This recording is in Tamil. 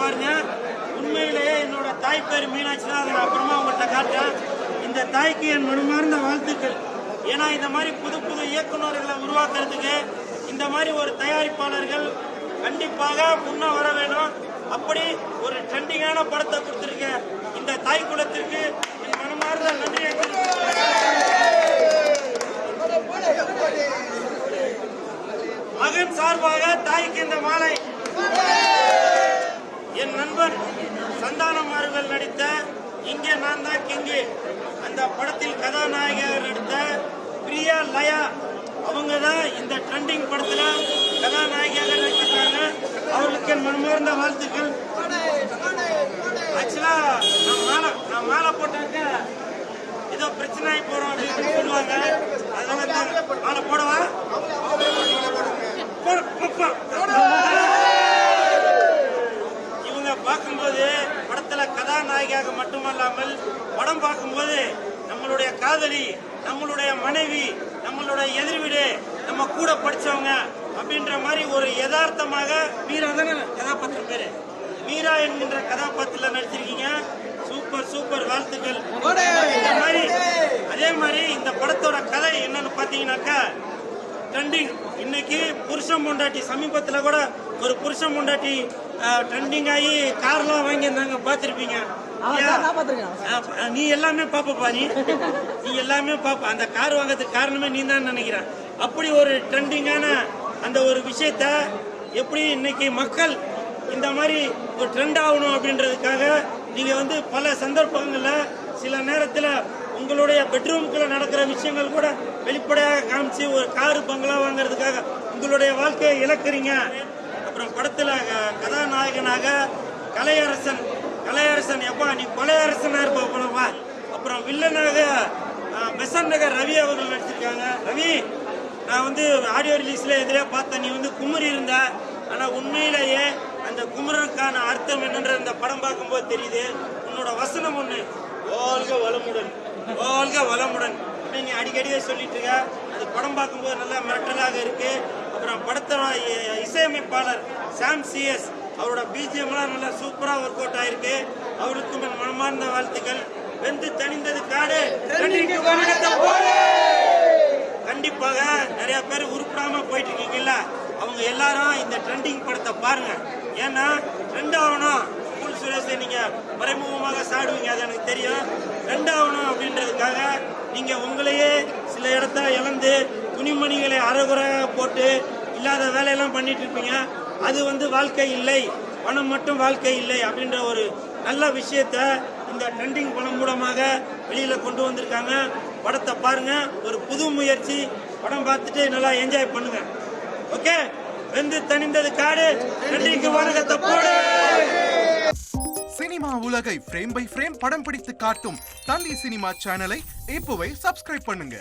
பாருங்க. உண்மையிலேயே என்னோட தாய் பேர் மீனாட்சி தான். அதை நான் அப்புறமா உங்கள்கிட்ட காட்டுறேன். இந்த தாய்க்கு என் மனமார்ந்த வாழ்த்துக்கள். ஏன்னா இந்த மாதிரி புது புது இயக்குநர்களை உருவாக்குறதுக்கு இந்த மாதிரி ஒரு தயாரிப்பாளர்கள் கண்டிப்பாக முன்ன வர வேணும். அப்படி ஒரு ட்ரெண்டிங்கான படத்தை கொடுத்திருக்க இந்த தாய் குலத்திற்கு என் மனமார்ந்த நன்றி. மகன் சார்பாக தாய்க்கு இந்த மாலை. என் நண்பன் சந்தானம் அவர்கள் நடித்த இங்கே நான் தான் கிங்கு அந்த படத்தில் கதாநாயகியாக நடித்த பிரியா லயா அவங்க தான் இந்த ட்ரெண்டிங் படத்துல கதாநாயகியாக நடிச்சிருக்காங்க. அவர்களுக்கு என் மனமார்ந்த வாழ்த்துக்கள். ஆக்சுவலா நான் மாலை போட்டாக்க ஏதோ பிரச்சனை ஆகி போறோம் அப்படின்னு சொல்லுவாங்க. அதனால மாலை போடவா? இவங்க பார்க்கும்போது படத்துல கதாநாயகியாக மட்டுமல்லாமல் படம் பார்க்கும்போது நம்மளுடைய காதலி, நம்மளுடைய மனைவி, நம்மளுடைய எதிர்விடு, நம்ம கூட படிச்சவங்க அப்படின்ற மாதிரி ஒரு யதார்த்தமாக மீரா தானே கதாபாத்திரம் பேரு, மீரா என்கின்ற கதாபாத்திரத்தில் நடிச்சிருக்கீங்க. சூப்பர் சூப்பர், வாழ்த்துக்கள். அதே மாதிரி இந்த படத்தோட கதை என்னன்னு பாத்தீங்கன்னாக்கா ட்ரெண்டிங். இன்னைக்கு புருஷன் பொண்டாட்டி, சமீபத்தில் கூட ஒரு புருஷன் பொண்டாட்டி ட்ரெண்டிங் ஆகி கார்லாம் வாங்கியிருந்தாங்க, பார்த்துருப்பீங்க. நீ எல்லாமே பாப்பா, நீ எல்லாமே பாப்பா. அந்த கார் வாங்கிறதுக்கு காரணமே நீ தான் நினைக்கிறேன். அப்படி ஒரு ட்ரெண்டிங்கான அந்த ஒரு விஷயத்த எப்படி இன்னைக்கு மக்கள் இந்த மாதிரி ஒரு ட்ரெண்ட் ஆகணும் அப்படின்றதுக்காக நீங்க வந்து பல சந்தர்ப்பங்களில் சில நேரத்தில் உங்களுடைய பெட்ரூம்குள்ள நடக்கிற விஷயங்கள் கூட வெளிப்படையாக காமிச்சு ஒரு காரு பங்களா வாங்குறதுக்காக உங்களுடைய வாழ்க்கையை இழக்கிறீங்க. அப்புறம் படத்துல கதாநாயகனாக கலையரசன் எப்பா நீ கொலையரசனா இருப்ப போலவா. அப்புறம் வில்லனாக பெசன்ட் நகர் ரவி அவர்கள் நடிச்சிருக்காங்க. ரவி, நான் வந்து ஆடியோ ரிலீஸ்ல எதிரே பார்த்தேன், நீ வந்து குமரி இருந்த. ஆனா உண்மையிலேயே அந்த குமரனுக்கான அர்த்தம் என்னன்ற இந்த படம் பார்க்கும்போது தெரியுது. உன்னோட வசனம் ஒண்ணு, வாழ்க வளமுடன், வாழ்க வளமுடன் அப்படின்னு நீ அடிக்கடியே சொல்லிட்டு இருக்க. அது படம் பார்க்கும்போது நல்லா மிரட்டலாக இருக்கு. அப்புறம் படத்தோட இசையமைப்பாளர் சாம் சிஎஸ் அவரோட பிஜிஎம்லாம் நல்லா சூப்பரா ஒர்க் அவுட் ஆயிருக்கு. அவருக்கும் என் மனமார்ந்த வாழ்த்துக்கள். வெந்து தணிந்தது காடு, கண்டிப்பாக நிறைய பேர் உருப்படாம போயிட்டு இருக்கீங்கல்ல, அவங்க எல்லாரும் இந்த ட்ரெண்டிங் படத்தை பாருங்க. ஏன்னா ட்ரெண்ட் ஆகணும். சுரேஷை நீங்க மறைமுகமாக சாடுவீங்க, அது எனக்கு தெரியும். ட்ரெண்ட் ஆகணும் அப்படின்றதுக்காக நீங்க உங்களையே சில இடத்த இழந்து துணிமணிகளை அறகுறையாக போட்டு இல்லாத வேலையெல்லாம் பண்ணிட்டு இருப்பீங்க. அது வந்து வாழ்க்கை இல்லை, பணம் மட்டும் வாழ்க்கை இல்லை அப்படின்ற ஒரு நல்ல விஷயத்த இந்த ட்ரெண்டிங் படம் மூலமாக வெளியில கொண்டு வந்திருக்காங்க. படத்தை பாருங்க, ஒரு புது முயற்சி. படம் பார்த்துட்டு நல்லா என்ஜாய் பண்ணுங்க. ஓகே, வெந்து தணிந்தது காடு, ட்ரெண்டிங்க்கு வணக்கத்தை போடு. சினிமா உலகை ஃப்ரேம் பை ஃப்ரேம் படம் பிடித்து காட்டும் தந்தி சினிமா சேனலை இப்போவே சப்ஸ்கிரைப் பண்ணுங்க.